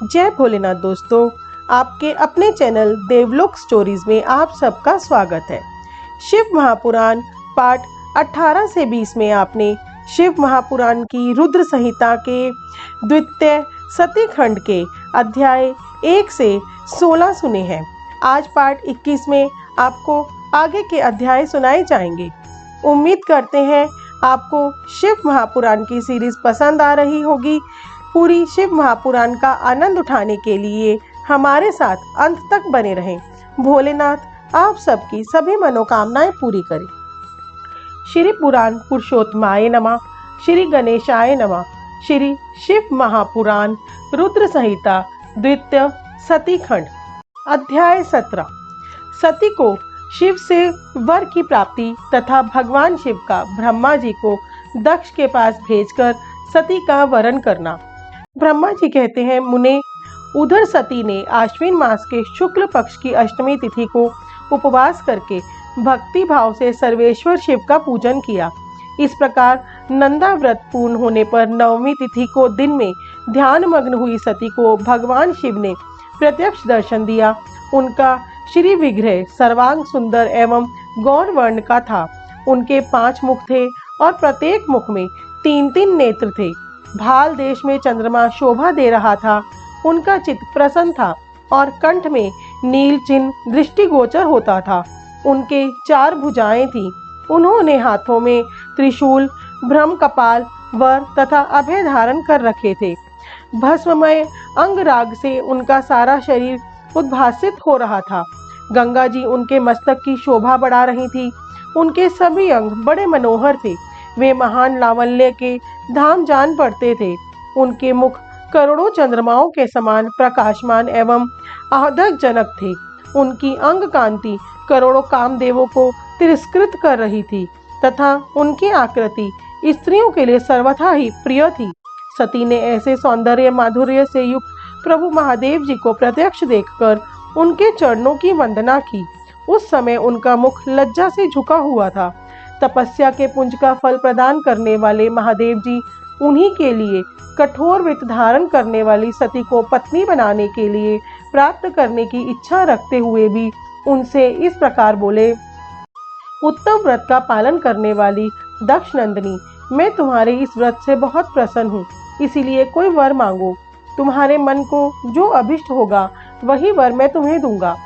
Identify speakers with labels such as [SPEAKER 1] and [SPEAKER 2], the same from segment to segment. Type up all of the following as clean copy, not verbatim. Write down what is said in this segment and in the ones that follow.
[SPEAKER 1] जय भोलेनाथ दोस्तों, आपके अपने चैनल देवलोक स्टोरीज में आप सबका स्वागत है। शिव महापुराण पाठ 18 से 20 में आपने शिव महापुराण की रुद्र संहिता के द्वितीय सती खंड के अध्याय 1 से 16 सुने हैं। आज पाठ 21 में आपको आगे के अध्याय सुनाए जाएंगे। उम्मीद करते हैं आपको शिव महापुराण की सीरीज पसंद आ रही होगी। पूरी शिव महापुराण का आनंद उठाने के लिए हमारे साथ अंत तक बने रहें। भोलेनाथ आप सबकी सभी मनोकामनाएं पूरी करें। श्री पुराण पुरुषोत्तमाय नमः। श्री गणेशाय नमः। श्री शिव महापुराण रुद्र संहिता द्वितीय सती खंड अध्याय 17। सती को शिव से वर की प्राप्ति तथा भगवान शिव का ब्रह्मा जी को दक्ष के पास भेजकर सती का वरण करना। ब्रह्मा जी कहते हैं, मुने, उधर सती ने आश्विन मास के शुक्ल पक्ष की अष्टमी तिथि को उपवास करके भक्ति भाव से सर्वेश्वर शिव का पूजन किया। इस प्रकार नंदा व्रत पूर्ण होने पर नवमी तिथि को दिन में ध्यान मग्न हुई सती को भगवान शिव ने प्रत्यक्ष दर्शन दिया। उनका श्री विग्रह सर्वांग सुंदर एवं गौर वर्ण का था। उनके 5 मुख थे और प्रत्येक मुख में 3-3 नेत्र थे। भाल देश में चंद्रमा शोभा दे रहा था। उनका चित्त प्रसन्न था और कंठ में नील चिन्ह दृष्टिगोचर होता था। उनके 4 भुजाएं थीं। उन्होंने हाथों में त्रिशूल, ब्रह्म कपाल, वर तथा अभय धारण कर रखे थे। भस्ममय अंगराग से उनका सारा शरीर उद्भासित हो रहा था। गंगा जी उनके मस्तक की शोभा बढ़ा रही थी। उनके सभी अंग बड़े मनोहर थे। वे महान लावण्य के धाम जान पड़ते थे। उनके मुख करोड़ों चंद्रमाओं के समान प्रकाशमान एवं आह्लादक जनक थे। उनकी अंग कांति करोड़ों कामदेवों को तिरस्कृत कर रही थी तथा उनकी आकृति स्त्रियों के लिए सर्वथा ही प्रिय थी। सती ने ऐसे सौंदर्य माधुर्य से युक्त प्रभु महादेव जी को प्रत्यक्ष देखकर उनके चरणों की वंदना की। उस समय उनका मुख लज्जा से झुका हुआ था। तपस्या के पुंज का फल प्रदान करने वाले महादेव जी उन्हीं के लिए कठोर व्रत धारण करने वाली सती को पत्नी बनाने के लिए प्राप्त करने की इच्छा रखते हुए भी उनसे इस प्रकार बोले, उत्तम व्रत का पालन करने वाली दक्ष नंदिनी, मैं तुम्हारे इस व्रत से बहुत प्रसन्न हूँ, इसीलिए कोई वर मांगो। तुम्हारे मन को जो अभिष्ट होगा वही वर मैं तुम्हें दूंगा।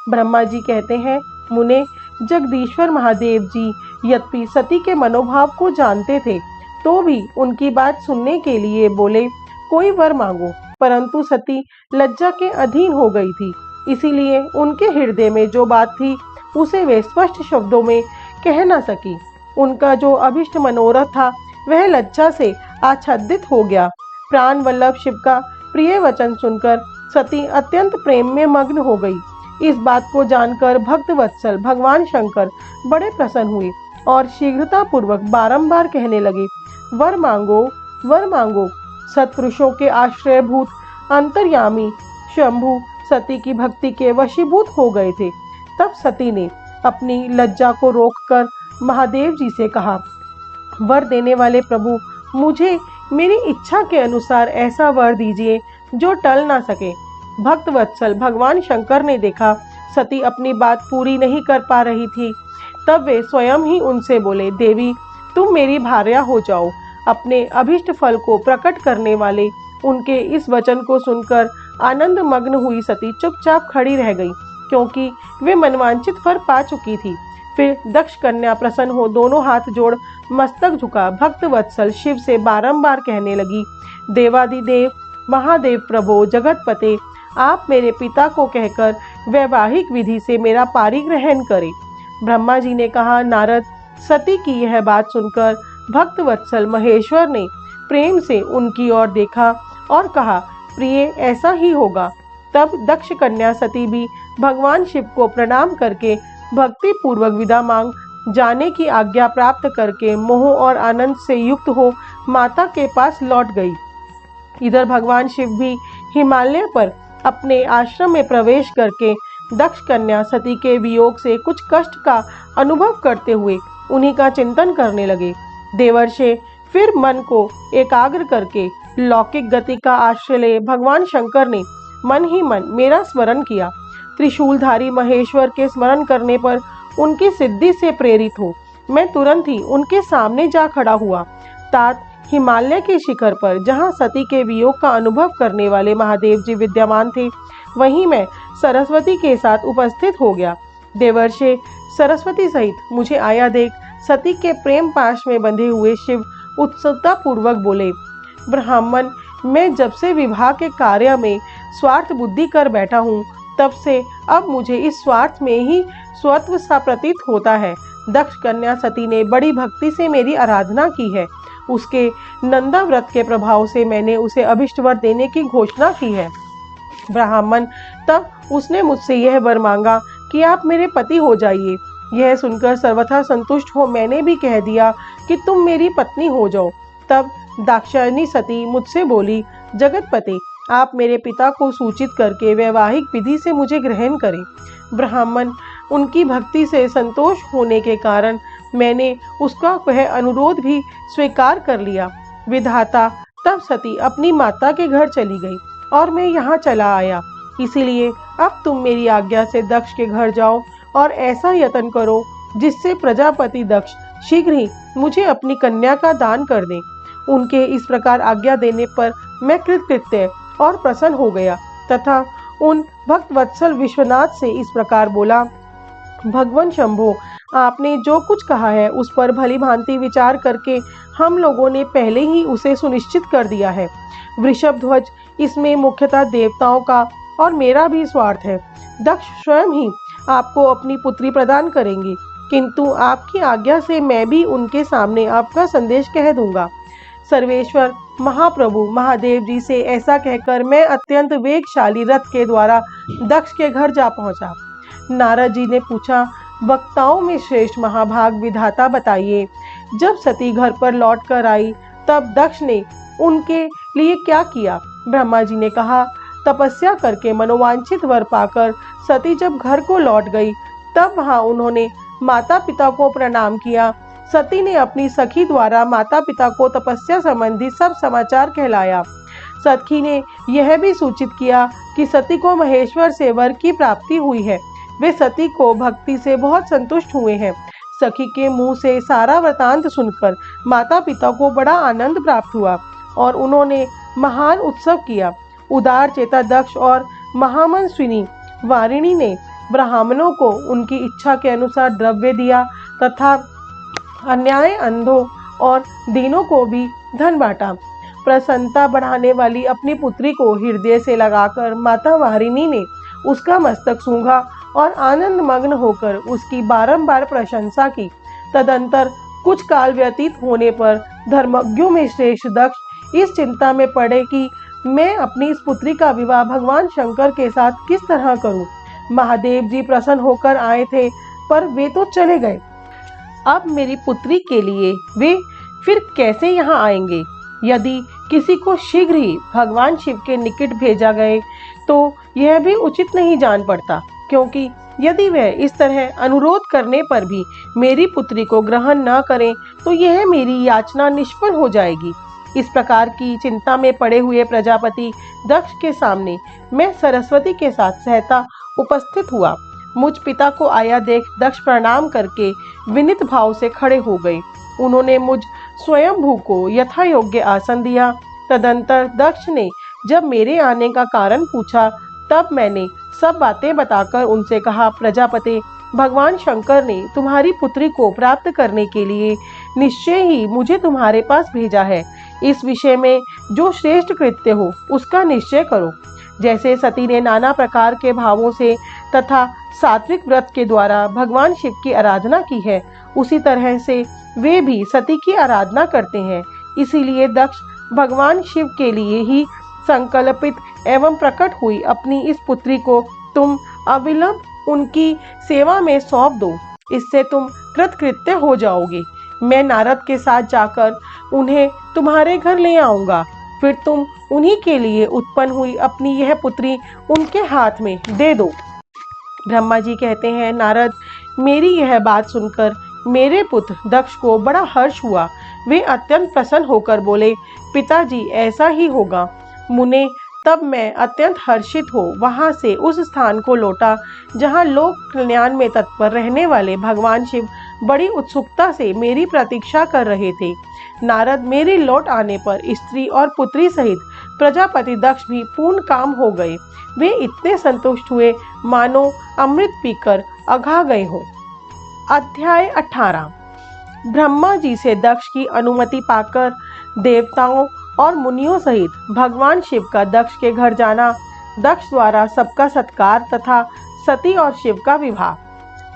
[SPEAKER 1] ब्रह्मा जी कहते हैं, मुने, जगदीश्वर महादेव जी यद्यपि सती के मनोभाव को जानते थे तो भी उनकी बात सुनने के लिए बोले, कोई वर मांगो। परंतु सती लज्जा के अधीन हो गई थी, इसीलिए उनके हृदय में जो बात थी उसे वे स्पष्ट शब्दों में कह न सकी। उनका जो अभिष्ट मनोरथ था वह लज्जा से आच्छादित हो गया। प्राण वल्लभ शिव का प्रिय वचन सुनकर सती अत्यंत प्रेम में मग्न हो गई। इस बात को जानकर भक्त वत्सल भगवान शंकर बड़े प्रसन्न हुए और शीघ्रता पूर्वक बारंबार कहने लगे, वर मांगो, वर मांगो। सत्पुरुषों के आश्रयभूत अंतर्यामी शंभु सती की भक्ति के वशीभूत हो गए थे। तब सती ने अपनी लज्जा को रोककर महादेव जी से कहा, वर देने वाले प्रभु, मुझे मेरी इच्छा के अनुसार ऐसा वर दीजिए जो टल ना सके। भक्त वत्सल भगवान शंकर ने देखा सती अपनी बात पूरी नहीं कर पा रही थी। तब वे स्वयं ही उनसे बोले, देवी, तुम मेरी भार्या हो जाओ। अपने अभिष्ट फल को प्रकट करने वाले उनके इस वचन को सुनकर आनंद मग्न हुई सती चुपचाप खड़ी रह गई, क्योंकि वे मनवांचित फल पा चुकी थी। फिर दक्ष कन्या प्रसन्न हो दोनों हाथ जोड़ मस्तक झुका भक्त वत्सल शिव से बारंबार कहने लगी, देवादिदेव महादेव प्रभो जगतपते, आप मेरे पिता को कहकर वैवाहिक विधि से मेरा पारिग्रहण करें। ब्रह्मा जी ने कहा, नारद, सती की यह बात सुनकर भक्त वत्सल महेश्वर ने प्रेम से उनकी ओर देखा और कहा, प्रिय, ऐसा ही होगा। तब दक्ष कन्या सती भी भगवान शिव को प्रणाम करके भक्ति पूर्वक विदा मांग जाने की आज्ञा प्राप्त करके मोह और आनंद से युक्त हो माता के पास लौट गई। इधर भगवान शिव भी हिमालय पर अपने आश्रम में प्रवेश करके दक्ष कन्या सती के वियोग से कुछ कष्ट का अनुभव करते हुए उन्हीं का चिंतन करने लगे। देवर्षि फिर मन को एकाग्र करके लौकिक गति का आश्रय ले भगवान शंकर ने मन ही मन मेरा स्मरण किया। त्रिशूलधारी महेश्वर के स्मरण करने पर उनकी सिद्धि से प्रेरित हो मैं तुरंत ही उनके सामने जा खड़ा हुआ। तात हिमालय के शिखर पर जहाँ सती के वियोग का अनुभव करने वाले महादेव जी विद्यमान थे, वहीं मैं सरस्वती के साथ उपस्थित हो गया। देवर्षि सरस्वती सहित मुझे आया देख सती के प्रेम पाश में बंधे हुए शिव उत्सुकता पूर्वक बोले, ब्राह्मण, मैं जब से विवाह के कार्य में स्वार्थ बुद्धि कर बैठा हूँ, तब से अब मुझे इस स्वार्थ में ही स्वत्व सा प्रतीत होता है। दक्ष कन्या सती ने बड़ी भक्ति से मेरी आराधना की है। उसके नंदा व्रत के प्रभाव से मैंने उसे अभिष्ट वर देने की घोषणा की है। ब्राह्मण, तब उसने मुझसे यह वर मांगा कि आप मेरे पति हो जाइए। यह सुनकर सर्वथा संतुष्ट हो मैंने भी कह दिया कि तुम मेरी पत्नी हो जाओ। तब दाक्षायणी सती मुझसे बोली, जगतपते, आप मेरे पिता को सूचित करके वैवाहिक विधि से मुझे ग्रहण करें। ब्राह्मण, उनकी भक्ति से संतोष होने के कारण मैंने उसका वह अनुरोध भी स्वीकार कर लिया। विधाता, तब सती अपनी माता के घर चली गई और मैं यहाँ चला आया। इसीलिए अब तुम मेरी आज्ञा से दक्ष के घर जाओ और ऐसा यत्न करो जिससे प्रजापति दक्ष शीघ्र ही मुझे अपनी कन्या का दान कर दें। उनके इस प्रकार आज्ञा देने पर मैं कृतकृत्य और प्रसन्न हो गया तथा उन भक्त वत्सल विश्वनाथ से इस प्रकार बोला, भगवान शंभो, आपने जो कुछ कहा है उस पर भली भांति विचार करके हम लोगों ने पहले ही उसे सुनिश्चित कर दिया है। वृषभ ध्वज, इसमें मुख्यतः देवताओं का और मेरा भी स्वार्थ है। दक्ष स्वयं ही आपको अपनी पुत्री प्रदान करेंगे, किंतु आपकी आज्ञा से मैं भी उनके सामने आपका संदेश कह दूंगा। सर्वेश्वर महाप्रभु महादेव जी से ऐसा कहकर मैं अत्यंत वेगशाली रथ के द्वारा दक्ष के घर जा पहुंचा। नारद जी ने पूछा, वक्ताओं में श्रेष्ठ महाभाग विधाता बताइए, जब सती घर पर लौट कर आई तब दक्ष ने उनके लिए क्या किया? ब्रह्मा जी ने कहा, तपस्या करके मनोवांछित वर पाकर सती जब घर को लौट गई तब वहां उन्होंने माता पिता को प्रणाम किया। सती ने अपनी सखी द्वारा माता पिता को तपस्या संबंधी सब समाचार कहलाया। सखी ने यह भी सूचित किया कि सती को महेश्वर से वर की प्राप्ति हुई है। वे सती को भक्ति से बहुत संतुष्ट हुए हैं। सखी के मुंह से सारा वृतांत सुनकर माता पिता को बड़ा आनंद प्राप्त हुआ और उन्होंने महान उत्सव किया। उदार चेता दक्ष और महामनस्विनी वारिणी ने ब्राह्मणों को उनकी इच्छा के अनुसार द्रव्य दिया तथा अन्याय अंधों और दीनों को भी धन बांटा। प्रसन्नता बढ़ाने वाली अपनी पुत्री को हृदय से लगाकर माता वारिणी ने उसका मस्तक सूंघा और आनंद मग्न होकर उसकी बारंबार प्रशंसा की। तदंतर कुछ काल व्यतीत होने पर धर्मज्ञों में श्रेष्ठ दक्ष इस चिंता में पड़े कि मैं अपनी इस पुत्री का विवाह भगवान शंकर के साथ किस तरह करूं। महादेव जी प्रसन्न होकर आए थे पर वे तो चले गए। अब मेरी पुत्री के लिए वे फिर कैसे यहाँ आएंगे? यदि किसी को शीघ्र ही भगवान शिव के निकट भेजा गए तो यह भी उचित नहीं जान पड़ता, क्योंकि यदि वह इस तरह अनुरोध करने पर भी मेरी पुत्री को ग्रहण न करें तो यह मेरी याचना निष्फल हो जाएगी। इस प्रकार की चिंता में पड़े हुए प्रजापति दक्ष के सामने मैं सरस्वती के साथ सहता उपस्थित हुआ। मुझ पिता को आया देख दक्ष प्रणाम करके विनीत भाव से खड़े हो गए। उन्होंने मुझ स्वयंभू को यथा योग्य आसन दिया। तदंतर दक्ष ने जब मेरे आने का कारण पूछा तब मैंने सब बातें बताकर उनसे कहा, प्रजापति, भगवान शंकर ने तुम्हारी पुत्री को प्राप्त करने के लिए निश्चय ही मुझे तुम्हारे पास भेजा है। इस विषय में जो श्रेष्ठ कृत्य हो उसका निश्चय करो। जैसे सती ने नाना प्रकार के भावों से तथा सात्विक व्रत के द्वारा भगवान शिव की आराधना की है, उसी तरह से वे भी सती की आराधना करते हैं। इसीलिए दक्ष भगवान शिव के लिए ही संकल्पित एवं प्रकट हुई अपनी इस पुत्री को तुम अविलंब उनकी सेवा में सौंप दो। इससे तुम कृतकृत्य हो जाओगे। मैं नारद के साथ जाकर उन्हें तुम्हारे घर ले आऊंगा। फिर तुम उन्हीं के लिए उत्पन्न हुई अपनी यह पुत्री उनके हाथ में दे दो। ब्रह्मा जी कहते हैं, नारद, मेरी यह बात सुनकर मेरे पुत्र दक्ष को बड़ा हर्ष हुआ। वे अत्यंत प्रसन्न होकर बोले, पिताजी ऐसा ही होगा। मुने तब मैं अत्यंत हर्षित हो वहां से उस स्थान को लौटा जहां लोक कल्याण में तत्पर रहने वाले भगवान शिव बड़ी उत्सुकता से मेरी प्रतीक्षा कर रहे थे। नारद मेरे लौट आने पर स्त्री और पुत्री सहित प्रजापति दक्ष भी पूर्ण काम हो गए। वे इतने संतुष्ट हुए मानो अमृत पीकर अघा गए हों। अध्याय 18। ब्रह्मा जी से दक्ष की अनुमति पाकर देवताओं और मुनियों सहित भगवान शिव का दक्ष के घर जाना, दक्ष द्वारा सबका सत्कार तथा सती और शिव का विवाह।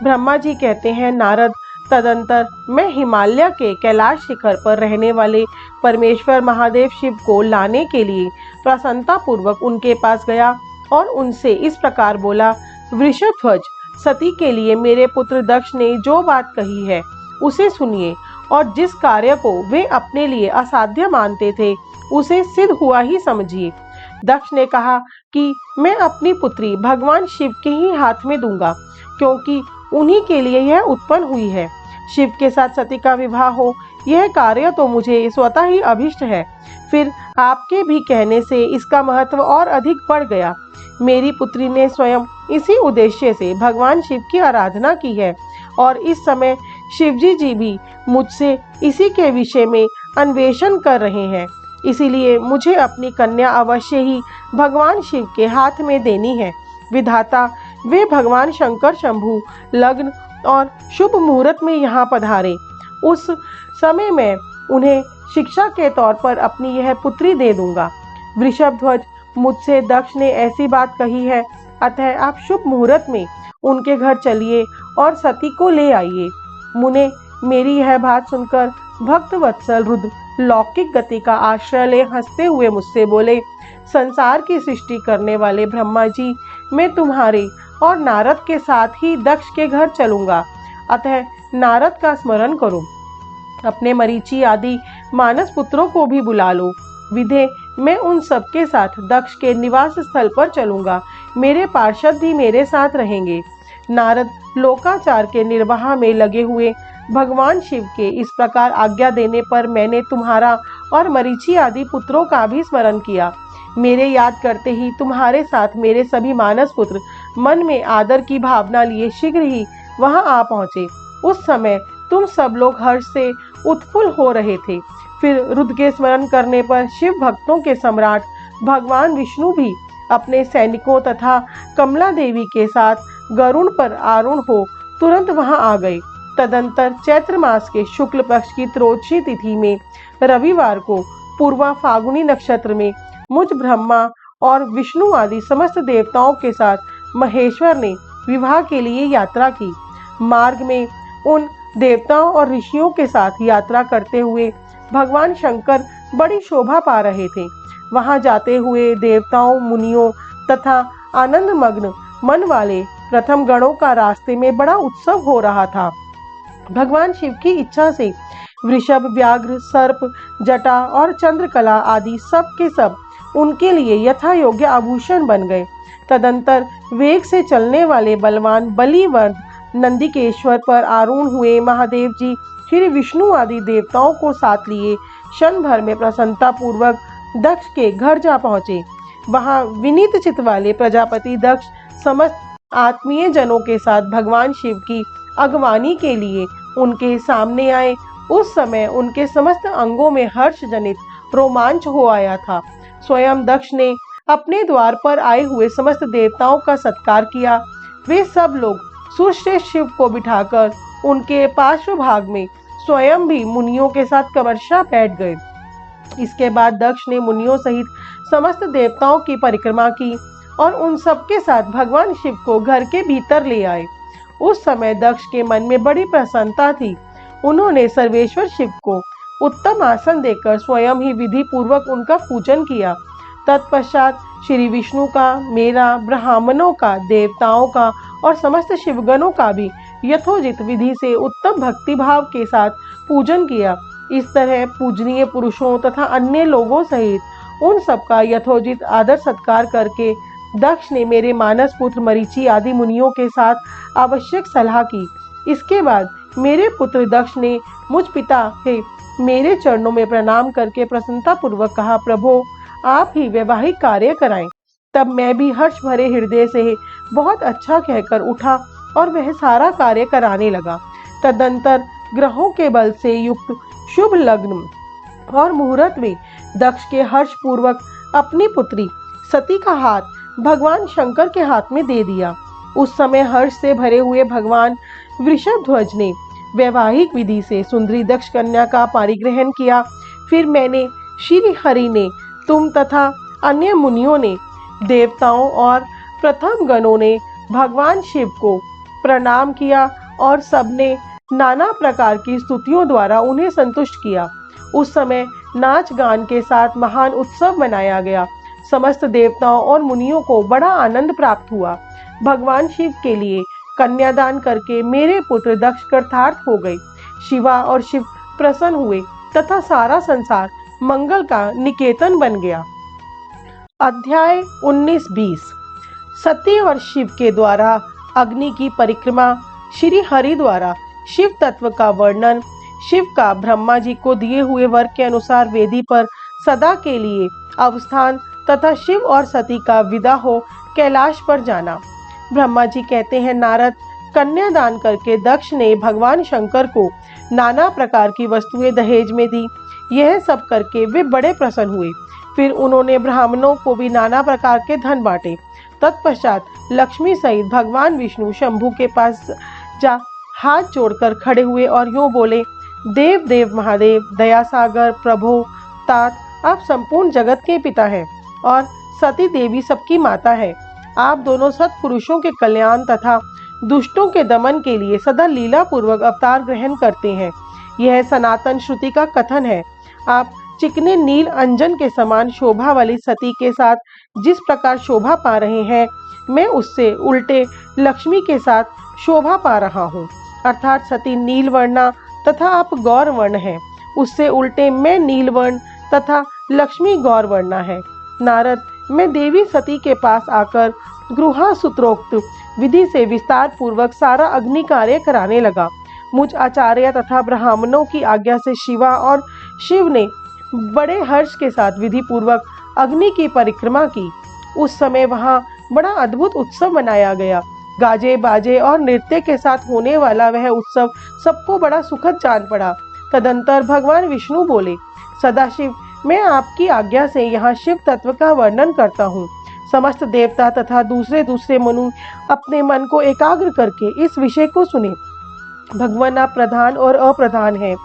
[SPEAKER 1] ब्रह्मा जी कहते हैं, नारद, तदंतर मैं हिमालय के कैलाश शिखर पर रहने वाले परमेश्वर महादेव शिव को लाने के लिए प्रसन्नता पूर्वक उनके पास गया और उनसे इस प्रकार बोला, वृषभध्वज, सती के लिए मेरे पुत्र दक्ष ने जो बात कही है उसे सुनिए और जिस कार्य को वे अपने लिए असाध्य मानते थे उसे सिद्ध हुआ ही समझिए। दक्ष ने कहा कि मैं अपनी पुत्री भगवान शिव के ही हाथ में दूंगा, क्योंकि उन्हीं के लिए यह उत्पन्न हुई है। शिव के साथ सती का विवाह हो, यह कार्य तो मुझे स्वतः ही अभिष्ट है। फिर आपके भी कहने से इसका महत्व और अधिक बढ़ गया। मेरी पुत्री ने स्वयं इसी उद्देश्य से भगवान शिव की आराधना की है और इस समय शिवजी जी भी मुझसे इसी के विषय में अन्वेषण कर रहे हैं। इसीलिए मुझे अपनी कन्या अवश्य ही भगवान शिव के हाथ में देनी है। विधाता वे भगवान शंकर शंभु लग्न और शुभ मुहूर्त में यहाँ पधारे। उस समय मैं उन्हें शिक्षा के तौर पर अपनी यह पुत्री दे दूंगा। वृषभध्वज, मुझसे दक्ष ने ऐसी बात कही है, अतः आप शुभ मुहूर्त में उनके घर चलिए और सती को ले आइए। मुने, मेरी यह बात सुनकर भक्त वत्सल रुद्र लौकिक गति का आश्रय ले हंसते हुए मुझसे बोले, संसार की सृष्टि करने वाले ब्रह्मा जी, मैं तुम्हारे और नारद के साथ ही दक्ष के घर चलूंगा, अतः नारद का स्मरण करो। अपने मरीचि आदि मानस पुत्रों को भी बुला लो। विधे, मैं उन सबके साथ दक्ष के निवास स्थल पर चलूंगा। मेरे पार्षद भी मेरे साथ रहेंगे। नारद लोकाचार के निर्वाह में लगे हुए भगवान शिव के इस प्रकार आज्ञा देने पर मैंने तुम्हारा और मरीचि आदि पुत्रों का भी स्मरण किया। मेरे याद करते ही तुम्हारे साथ मेरे सभी मानस पुत्र मन में आदर की भावना लिए शीघ्र ही वहां आ पहुंचे। उस समय तुम सब लोग हर्ष से उत्फुल्ल हो रहे थे। फिर रुद्र के स्मरण करने पर शिव भक्तों के सम्राट भगवान विष्णु भी अपने सैनिकों तथा कमला देवी के साथ गरुड़ पर आरूढ़ हो तुरंत वहां आ गए। तदंतर चैत्र मास के शुक्ल पक्ष की त्रयोदशी तिथि में रविवार को पूर्वा फागुनी नक्षत्र में मुझ ब्रह्मा और विष्णु आदि समस्त देवताओं के साथ महेश्वर ने विवाह के लिए यात्रा की। मार्ग में उन देवताओं और ऋषियों के साथ यात्रा करते हुए भगवान शंकर बड़ी शोभा पा रहे थे। वहां जाते हुए देवताओं, मुनियों तथा आनंद मग्न मन वाले प्रथम गणों का रास्ते में बड़ा उत्सव हो रहा था। भगवान शिव की इच्छा से वृषभ, व्याघ्र, सर्प, जटा और चंद्रकला आदि सब के सब उनके लिए यथा योग्य आभूषण बन गए। तदंतर वेग से चलने वाले बलवान बलिवर्ध नंदिकेश्वर पर आरूढ़ हुए महादेव जी श्री विष्णु आदि देवताओं को साथ लिए क्षण भर में प्रसन्नता पूर्वक दक्ष के घर जा पहुँचे। वहाँ विनीत चित्त वाले प्रजापति दक्ष समस्त आत्मीय जनों के साथ भगवान शिव की अगवानी के लिए उनके सामने आए। उस समय उनके समस्त अंगों में हर्ष जनित रोमांच हो आया था। स्वयं दक्ष ने अपने द्वार पर आए हुए समस्त देवताओं का सत्कार किया। वे सब लोग सुश्रेष्ठ शिव को बिठाकर उनके पार्श्व भाग में स्वयं भी मुनियों के साथ कमरशा बैठ गए। इसके बाद दक्ष ने मुनियों सहित समस्त देवताओं की परिक्रमा की और उन सबके साथ भगवान शिव को घर के भीतर ले आए। उस समय दक्ष के मन में बड़ी प्रसन्नता थी। उन्होंने सर्वेश्वर शिव को उत्तम आसन देकर स्वयं ही विधि पूर्वक उनका पूजन किया। तत्पश्चात श्री विष्णु का, मेरा, ब्राह्मणों का, देवताओं का और समस्त शिवगणों का भी यथोचित विधि से उत्तम भक्ति भाव के साथ पूजन किया। इस तरह पूजनीय पुरुषों तथा अन्य लोगों सहित उन सबका यथोचित आदर सत्कार करके दक्ष ने मेरे मानस पुत्र मरीचि आदि मुनियों के साथ आवश्यक सलाह की। इसके बाद मेरे पुत्र दक्ष ने मुझ पिता के मेरे चरणों में प्रणाम करके प्रसन्नता पूर्वक कहा, प्रभु आप ही वैवाहिक कार्य कराएं। तब मैं भी हर्ष भरे हृदय से बहुत अच्छा कहकर उठा और वह सारा कार्य कराने लगा। तदंतर ग्रहों के बल से युक्त शुभ लग्न और मुहूर्त में दक्ष के हर्ष पूर्वक अपनी पुत्री सती का हाथ भगवान शंकर के हाथ में दे दिया। उस समय हर्ष से भरे हुए भगवान वृषभध्वज ने वैवाहिक विधि से सुंदरी दक्ष कन्या का पाणिग्रहण किया। फिर मैंने, श्री हरि ने, तुम तथा अन्य मुनियों ने, देवताओं और प्रथम गणों ने भगवान शिव को प्रणाम किया और सबने नाना प्रकार की स्तुतियों द्वारा उन्हें संतुष्ट किया। उस समय नाच गान के साथ महान उत्सव मनाया गया। समस्त देवताओं और मुनियों को बड़ा आनंद प्राप्त हुआ। भगवान शिव के लिए कन्यादान करके मेरे पुत्र दक्ष कृतार्थ हो गए। शिवा और शिव प्रसन्न हुए तथा सारा संसार मंगल का निकेतन बन गया। अध्याय 19-20 सती और शिव के द्वारा अग्नि की परिक्रमा, श्री हरि द्वारा शिव तत्व का वर्णन, शिव का ब्रह्मा जी को दिए हुए वर के अनुसार वेदी पर सदा के लिए अवस्थान तथा शिव और सती का विदा हो कैलाश पर जाना। ब्रह्मा जी कहते हैं, नारद, कन्यादान करके दक्ष ने भगवान शंकर को नाना प्रकार की वस्तुएं दहेज में दी। यह सब करके वे बड़े प्रसन्न हुए। फिर उन्होंने ब्राह्मणों को भी नाना प्रकार के धन बांटे। तत्पश्चात लक्ष्मी सहित भगवान विष्णु शंभु के पास जा हाथ जोड़कर खड़े हुए और यूं बोले, देव देव महादेव, दया सागर, प्रभु, तात, आप संपूर्ण जगत के पिता हैं और सती देवी सबकी माता है। आप दोनों सत्पुरुषों के कल्याण तथा दुष्टों के दमन के लिए सदा लीला पूर्वक अवतार ग्रहण करते हैं। यह सनातन श्रुति का कथन है। आप चिकने नील अंजन के समान शोभा वाली सती के साथ जिस प्रकार शोभा पा रहे हैं, मैं उससे उल्टे लक्ष्मी के साथ शोभा पा रहा हूँ। अर्थात सती नील वर्णा तथा आप गौर वर्ण हैं, उससे उल्टे मैं नील वर्ण तथा लक्ष्मी गौर वर्णा है। नारद, मैं देवी सती के पास आकर गृहसूत्रोक्त विधि से विस्तार पूर्वक सारा अग्नि कार्य कराने लगा। मुझ आचार्य तथा ब्राह्मणों की आज्ञा से शिवा और शिव ने बड़े हर्ष के साथ विधि पूर्वक अग्नि की परिक्रमा की। उस समय वहां बड़ा अद्भुत उत्सव मनाया गया। गाजे बाजे और नृत्य के साथ होने वाला वह उत्सव सबको बड़ा सुखद जान पड़ा। तदंतर भगवान विष्णु बोले, सदाशिव, मैं आपकी आज्ञा से यहाँ शिव तत्व का वर्णन करता हूँ। समस्त देवता तथा दूसरे मनु अपने मन को एकाग्र करके इस विषय को सुने। भगवान, आप प्रधान और अप्रधान हैं।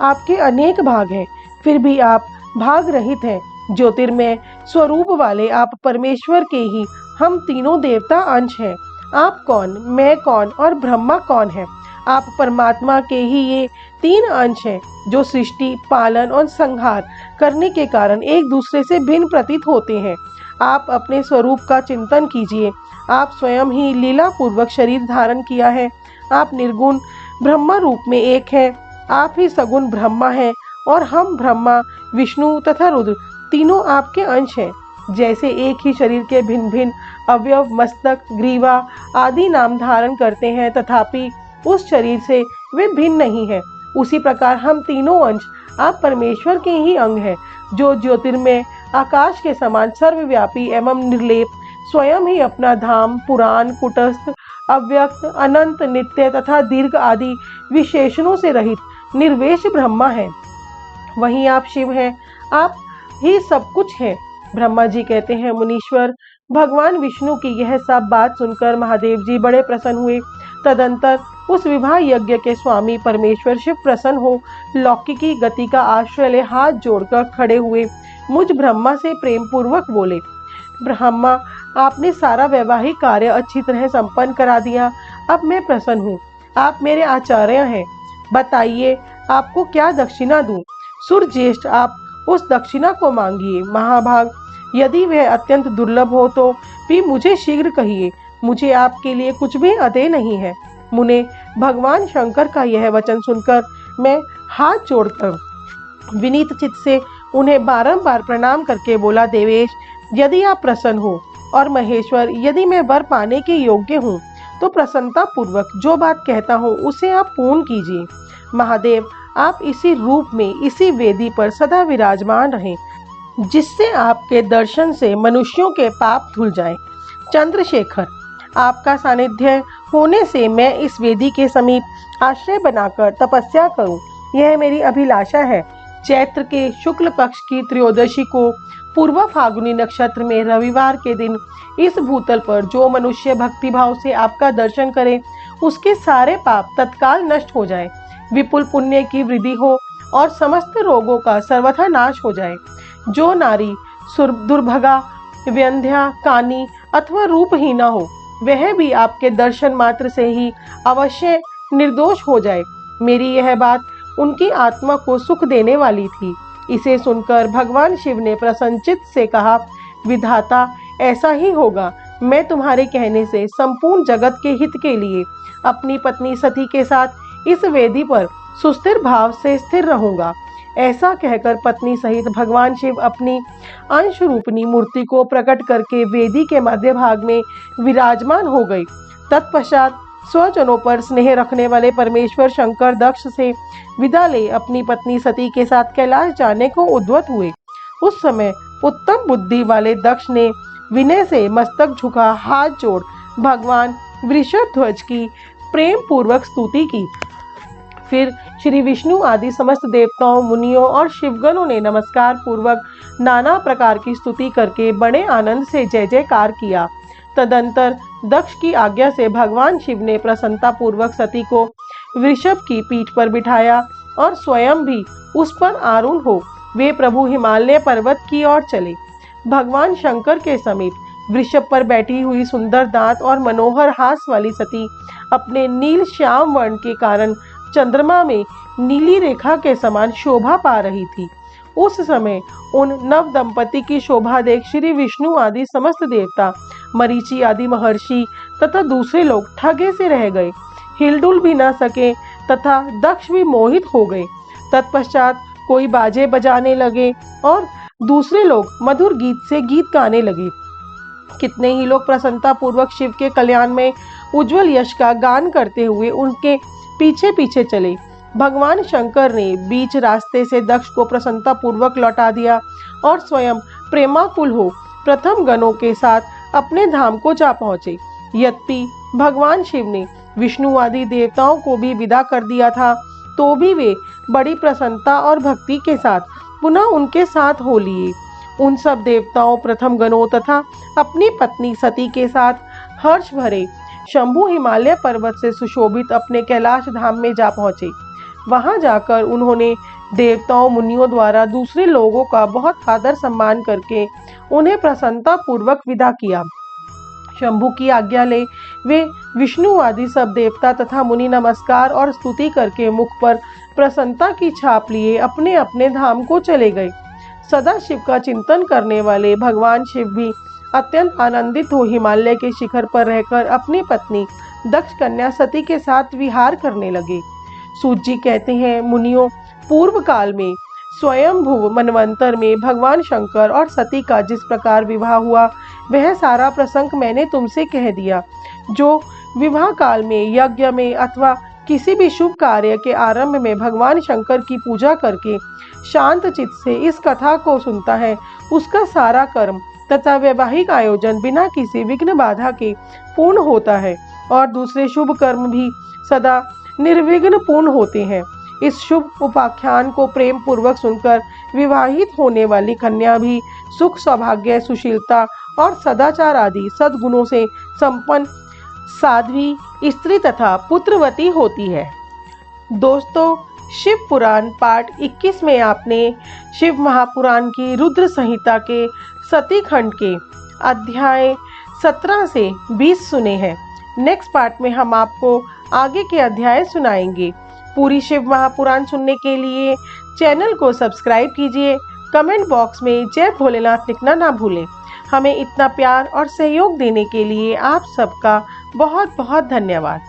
[SPEAKER 1] आपके अनेक भाग हैं, फिर भी आप भाग रहित हैं। ज्योतिर्मय स्वरूप वाले आप परमेश्वर के ही हम तीनों देवता अंश हैं। आप कौन, मैं कौन और ब्रह्मा कौन है? आप परमात्मा के ही ये तीन अंश हैं जो सृष्टि, पालन और संहार करने के कारण एक दूसरे से भिन्न प्रतीत होते हैं। आप अपने स्वरूप का चिंतन कीजिए। आप स्वयं ही लीला पूर्वक शरीर धारण किया है। आप निर्गुण ब्रह्मा रूप में एक हैं। आप ही सगुण ब्रह्मा हैं और हम ब्रह्मा, विष्णु तथा रुद्र तीनों आपके अंश हैं। जैसे एक ही शरीर के भिन्न भिन्न अवयव मस्तक, ग्रीवा आदि नाम धारण करते हैं, तथापि उस शरीर से वे भिन्न नहीं है, उसी प्रकार हम तीनों अंश आप परमेश्वर के ही अंग हैं, जो ज्योतिर्मय आकाश के समान सर्वव्यापी एवं निर्लेप स्वयं ही अपना धाम, पुराण, कुटस्थ, अव्यक्त, अनंत, नित्य तथा दीर्घ आदि विशेषणों से रहित निर्वेश ब्रह्मा है। वहीं आप शिव हैं, आप ही सब कुछ हैं। ब्रह्मा जी कहते हैं, मुनीश्वर, भगवान विष्णु की यह सब बात सुनकर महादेव जी बड़े प्रसन्न हुए। तदंतर उस विवाह यज्ञ के स्वामी परमेश्वर शिव प्रसन्न हो लौकिकी गति का आश्रय ले हाथ जोड़कर खड़े हुए मुझ ब्रह्मा से प्रेम पूर्वक बोले, ब्रह्मा, आपने सारा वैवाहिक कार्य अच्छी तरह संपन्न करा दिया। अब मैं प्रसन्न हूँ। आप मेरे आचार्य हैं। बताइए, आपको क्या दक्षिणा दूं? सुरज्येष्ठ, आप उस दक्षिणा को मांगिए। महाभाग, यदि वह अत्यंत दुर्लभ हो तो भी मुझे शीघ्र कहिए। मुझे आपके लिए कुछ भी अदेय नहीं है। मुने, भगवान शंकर का यह वचन सुनकर मैं हाथ जोड़कर विनीत चित्त से उन्हें बारंबार प्रणाम करके बोला, देवेश, यदि आप प्रसन्न हो और महेश्वर, यदि मैं वर पाने के योग्य हूँ तो प्रसन्नता पूर्वक जो बात कहता हूँ उसे आप पूर्ण कीजिए। महादेव, आप इसी रूप में इसी वेदी पर सदा विराजमान रहें, जिससे आपके दर्शन से मनुष्यों के पाप धुल जाएं। चंद्रशेखर, आपका सानिध्य होने से मैं इस वेदी के समीप आश्रय बनाकर तपस्या करूं, यह मेरी अभिलाषा है। चैत्र के शुक्ल पक्ष की त्रयोदशी को पूर्व फागुनी नक्षत्र में रविवार के दिन इस भूतल पर जो मनुष्य भक्तिभाव से आपका दर्शन करे, उसके सारे पाप तत्काल नष्ट हो जाए, विपुल पुण्य की वृद्धि हो और समस्त रोगों का सर्वथा नाश हो जाए। जो नारी दुर्भगा, व्यंध्या, कानी अथवा रूपहीना हो, वह भी आपके दर्शन मात्र से ही अवश्य निर्दोष हो जाए। मेरी यह बात उनकी आत्मा को सुख देने वाली थी। इसे सुनकर भगवान शिव ने प्रसन्नचित से कहा, विधाता, ऐसा ही होगा। मैं तुम्हारे कहने से संपूर्ण जगत के हित के लिए अपनी पत्नी सती के साथ इस वेदी पर सुस्थिर भाव से स्थिर रहूंगा। ऐसा कहकर पत्नी सहित भगवान शिव अपनी अंश रूपनी मूर्ति को प्रकट करके वेदी के मध्य भाग में विराजमान हो गई। तत्पश्चात स्वजनों पर स्नेह रखने वाले परमेश्वर शंकर दक्ष से विदा ले अपनी पत्नी सती के साथ कैलाश जाने को उद्यत हुए। उस समय उत्तम बुद्धि वाले दक्ष ने विनय से मस्तक झुका हाथ जोड़ भगवान वृषभध्वज की प्रेम पूर्वक स्तुति की। फिर श्री विष्णु आदि समस्त देवताओं, मुनियों और शिवगणों ने नमस्कार पूर्वक नाना प्रकार की स्तुति करके बड़े आनंद से जय जयकार किया। तदंतर दक्ष की आज्ञा से भगवान शिव ने प्रसन्नता पूर्वक सती को वृषभ की पीठ पर बिठाया और स्वयं भी उस पर आरूढ़ हो वे प्रभु हिमालय पर्वत की ओर चले। भगवान शंकर के समीप वृषभ पर बैठी हुई सुंदर दांत और मनोहर हास वाली सती अपने नील श्याम वर्ण के कारण चंद्रमा में नीली रेखा के समान शोभा पा रही थी। उस समय उन नव दंपति की शोभा देख श्री विष्णु आदि समस्त देवता, मरीचि आदि महर्षि तथा दूसरे लोग ठगे से रह गए, हिलडुल भी न सके तथा दक्ष भी मोहित हो गए। तत्पश्चात कोई बाजे बजाने लगे और दूसरे लोग मधुर गीत से गीत गाने लगे। कितने ही लोग प्रसन्नता पूर्वक शिव के कल्याण में उज्जवल यश का गान करते हुए उनके पीछे पीछे चले। भगवान शंकर ने बीच रास्ते से दक्ष को प्रसन्नता पूर्वक लौटा दिया और स्वयं प्रेमाकुल हो प्रथम गणों के साथ अपने धाम को जा पहुंचे। यद्यपि भगवान शिव ने विष्णु आदि देवताओं को भी विदा कर दिया था, तो भी वे बड़ी प्रसन्नता और भक्ति के साथ पुनः उनके साथ हो लिए। उन सब देवताओं, प्रथम गणों तथा अपनी पत्नी सती के साथ हर्ष भरे शंभु हिमालय पर्वत से सुशोभित अपने कैलाश धाम में जा पहुंचे। वहां जाकर उन्होंने देवताओं, मुनियों द्वारा दूसरे लोगों का बहुत आदर सम्मान करके उन्हें प्रसन्नता पूर्वक विदा किया। शंभु की आज्ञा ले वे विष्णु आदि सब देवता तथा मुनि नमस्कार और स्तुति करके मुख पर प्रसन्नता की छाप लिए अपने अपने धाम को चले गए। सदा शिव का चिंतन करने वाले भगवान शिव भी अत्यंत आनंदित हो हिमालय के शिखर पर रहकर अपनी पत्नी दक्ष कन्या सती के साथ विहार करने लगे। सूत जी कहते हैं, मुनियों, पूर्व काल में स्वयंभुव मनवंतर में भगवान शंकर और सती का जिस प्रकार विवाह हुआ, वह सारा प्रसंग मैंने तुमसे कह दिया। जो विवाह काल में, यज्ञ में अथवा किसी भी शुभ कार्य के आरंभ में भगवान शंकर की पूजा करके शांत चित्त से इस कथा को सुनता है, उसका सारा कर्म तथा वैवाहिक आयोजन बिना किसी विघ्न बाधा के पूर्ण होता है और दूसरे शुभ कर्म भी सदा निर्विघ्न पूर्ण होते हैं। इस शुभ उपाख्यान को प्रेम पूर्वक सुनकर विवाहित होने वाली कन्या भी सुख, सौभाग्य, सुशीलता और सदाचार आदि सद्गुणों से संपन्न साध्वी स्त्री तथा पुत्रवती होती है। दोस्तों, शिव पुराण पाठ 21 में आपने शिव महापुराण की रुद्र संहिता के सती खंड के अध्याय 17 से 20 सुने हैं। नेक्स्ट पार्ट में हम आपको आगे के अध्याय सुनाएंगे। पूरी शिव महापुराण सुनने के लिए चैनल को सब्सक्राइब कीजिए। कमेंट बॉक्स में जय भोलेनाथ लिखना ना भूलें। हमें इतना प्यार और सहयोग देने के लिए आप सबका बहुत बहुत धन्यवाद।